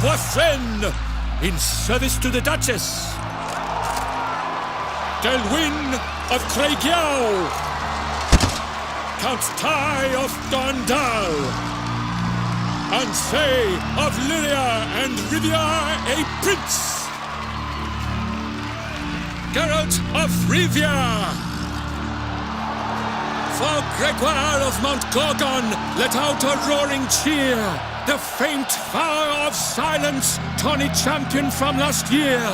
Poitren in service to the Duchess. Delwyn of Creigiau, Count Tai of Gondal, Ansay of Lyria and Rivia a prince, Geralt of Rivia. For Gregoire of Mount Gorgon, let out a roaring cheer. The faint vow of silence, tourney champion from last year.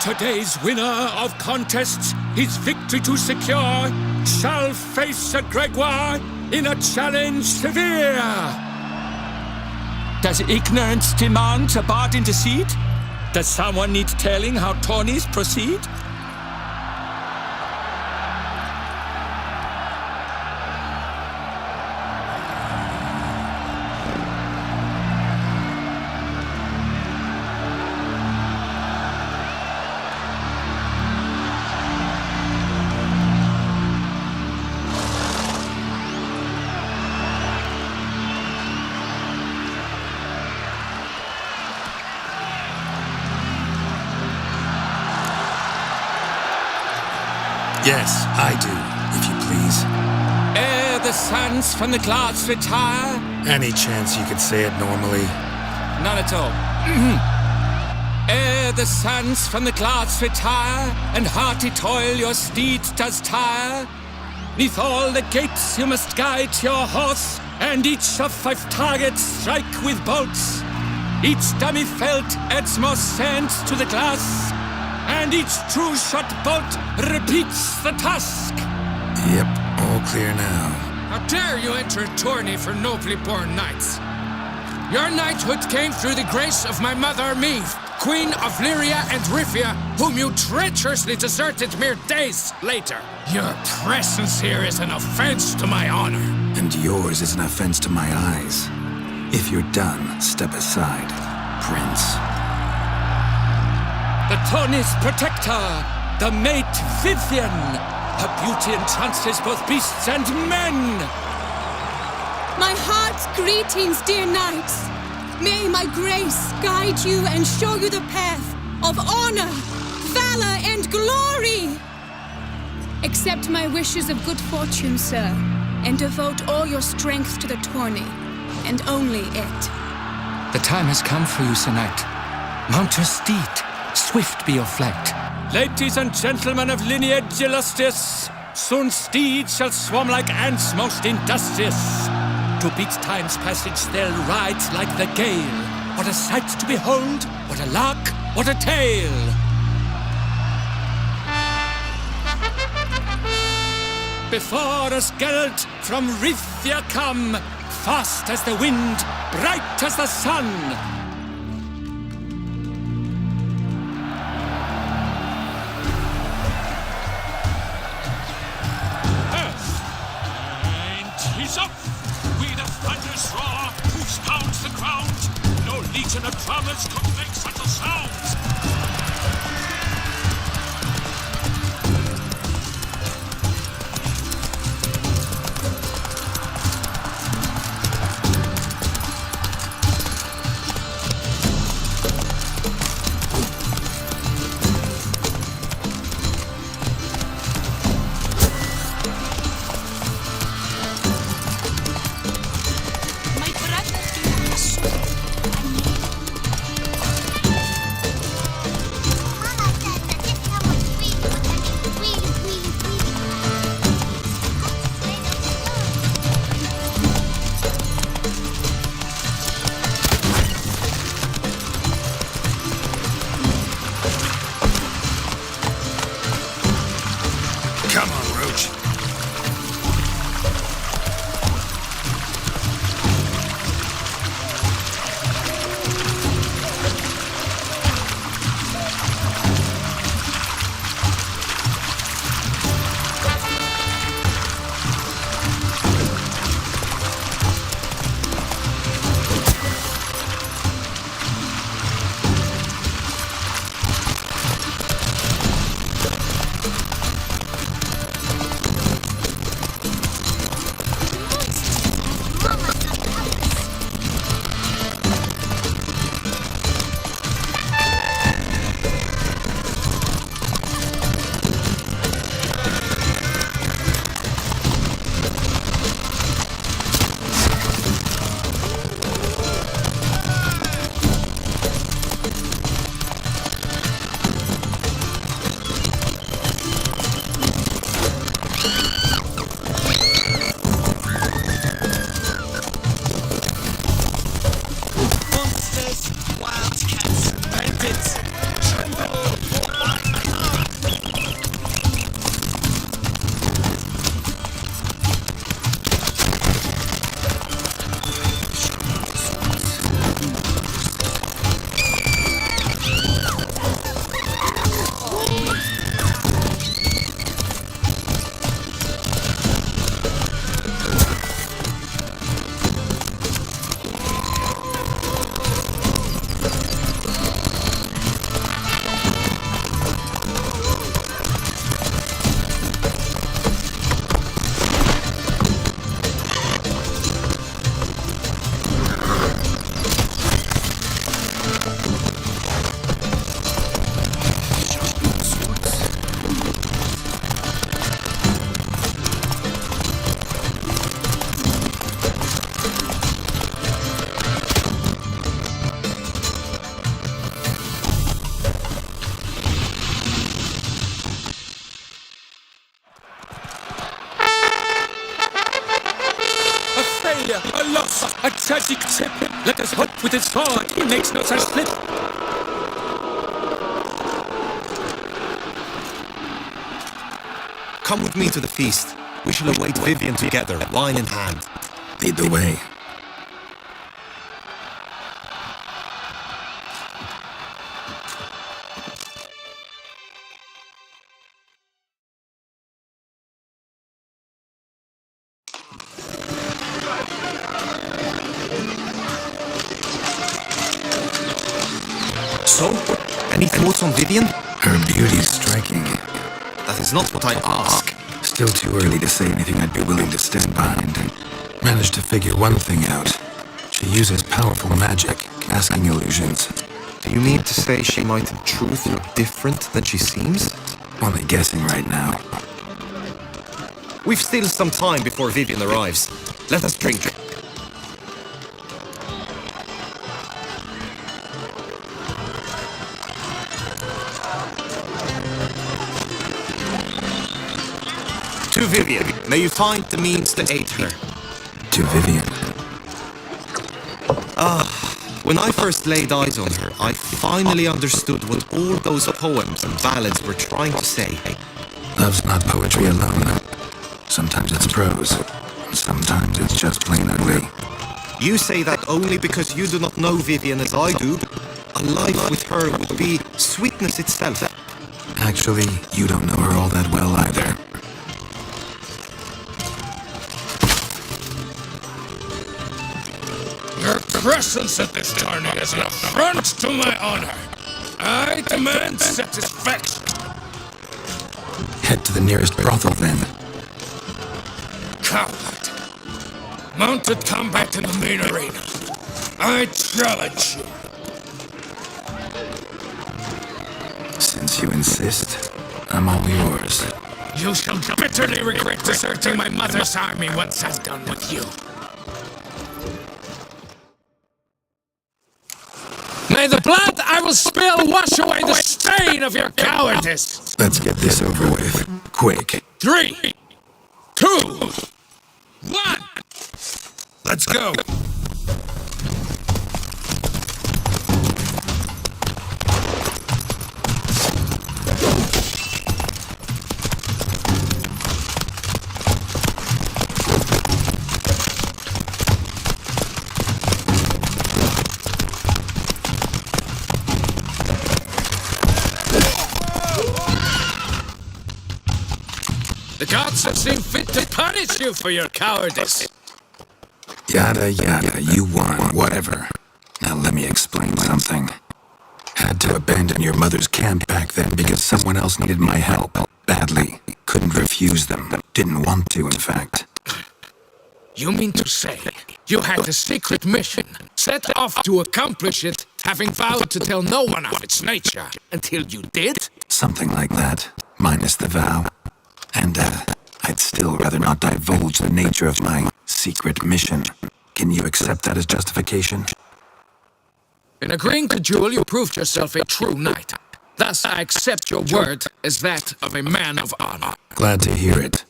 Today's winner of contests, his victory to secure, shall face Sir Gregoire in a challenge severe. Does ignorance demand a bard intercede? Does someone need telling how tourneys proceed? Yes, I do, if you please. Ere the suns from the clouds retire. Any chance you could say it normally? None at all. Ere the suns from the clouds retire, and hearty toil your steed does tire, neath all the gates you must guide your horse, and each of 5 targets strike with bolts. Each dummy felt adds more sand to the glass, and each true shot bolt repeats the task. Yep, all clear now. How dare you enter a tourney for nobly born knights? Your knighthood came through the grace of my mother Meve, Queen of Lyria and Rivia, whom you treacherously deserted mere days later. Your presence here is an offense to my honor. And yours is an offense to my eyes. If you're done, step aside, Prince. The tourney's protector, the mate Vivian. Her beauty entrances both beasts and men. My heart's greetings, dear knights. May my grace guide you and show you the path of honor, valor, and glory. Accept my wishes of good fortune, sir, and devote all your strength to the tourney, and only it. The time has come for you, Sir Knight. Mount your steed. Swift be your flight. Ladies and gentlemen of lineage illustrious, soon steeds shall swarm like ants most industrious. To beat time's passage they'll ride like the gale. What a sight to behold, what a lark, what a tale! Before us Geralt from Rivia come, fast as the wind, bright as the sun. Up! We the thunderous roar, who pounds the ground. No legion of drummers could make such a sound. a tragic trip. Let us hope with his sword he makes no such slip. Come with me to the feast. We shall await Vivian together, wine in hand. Lead the way. So, any thoughts on Vivian? Her beauty's striking. That is not what I ask. Still too early to say anything I'd be willing to stand behind. Managed to figure one thing out. She uses powerful magic, casting illusions. Do you mean to say she might in truth look different than she seems? Only guessing right now. We've still some time before Vivian arrives. Let us drink. To Vivian, may you find the means to aid her. To Vivian. When I first laid eyes on her, I finally understood what all those poems and ballads were trying to say. Love's not poetry alone. Sometimes it's prose. Sometimes it's just plain ugly. You say that only because you do not know Vivian as I do. A life with her would be sweetness itself. Actually, you don't know her all that well either. Your presence at this tourney is an affront to my honor. I demand satisfaction. Head to the nearest brothel then. Coward. Mounted combat in the main arena. I challenge you. Since you insist, I'm all yours. You shall bitterly regret deserting my mother's army once I'm done with you. May the blood I will spill wash away the stain of your cowardice! Let's get this over with. Quick. 3, 2, 1! Let's go! The gods have seen fit to punish you for your cowardice. Yada yada, you won, whatever. Now let me explain something. Had to abandon your mother's camp back then because someone else needed my help. Badly. Couldn't refuse them. Didn't want to, in fact. You mean to say you had a secret mission, set off to accomplish it, having vowed to tell no one of its nature, until you did? Something like that. Minus the vow. And, I'd still rather not divulge the nature of my secret mission. Can you accept that as justification? In agreeing to duel, you proved yourself a true knight. Thus, I accept your word as that of a man of honor. Glad to hear it.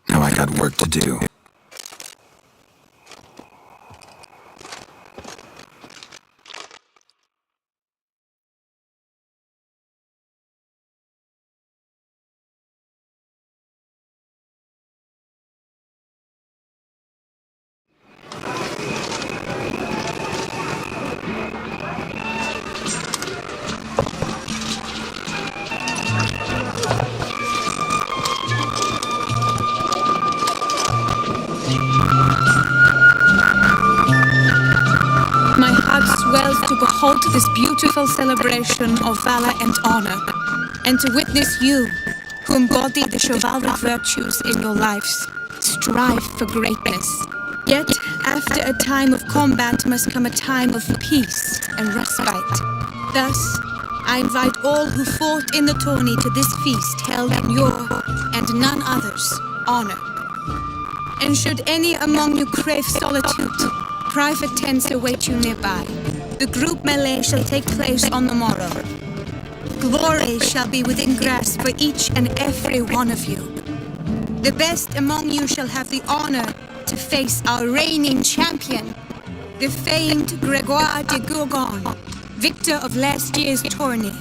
Now I got work to do. My heart swells to behold this beautiful celebration of valor and honor, and to witness you, who embody the chivalric virtues in your lives, strive for greatness. Yet, after a time of combat must come a time of peace and respite. Thus, I invite all who fought in the tourney to this feast held in your, and none other's, honor. And should any among you crave solitude, private tents await you nearby. The group melee shall take place on the morrow. Glory shall be within grasp for each and every one of you. The best among you shall have the honor to face our reigning champion, the famed Gregoire de Gourgon, victor of last year's tourney.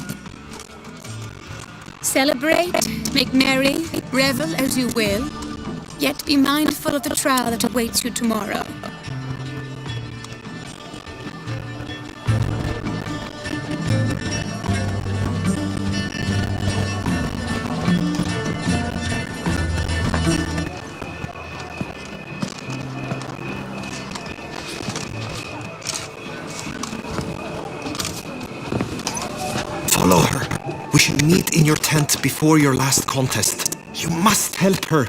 Celebrate, make merry, revel as you will, yet be mindful of the trial that awaits you tomorrow. Follow her. We should meet in your tent before your last contest. You must help her.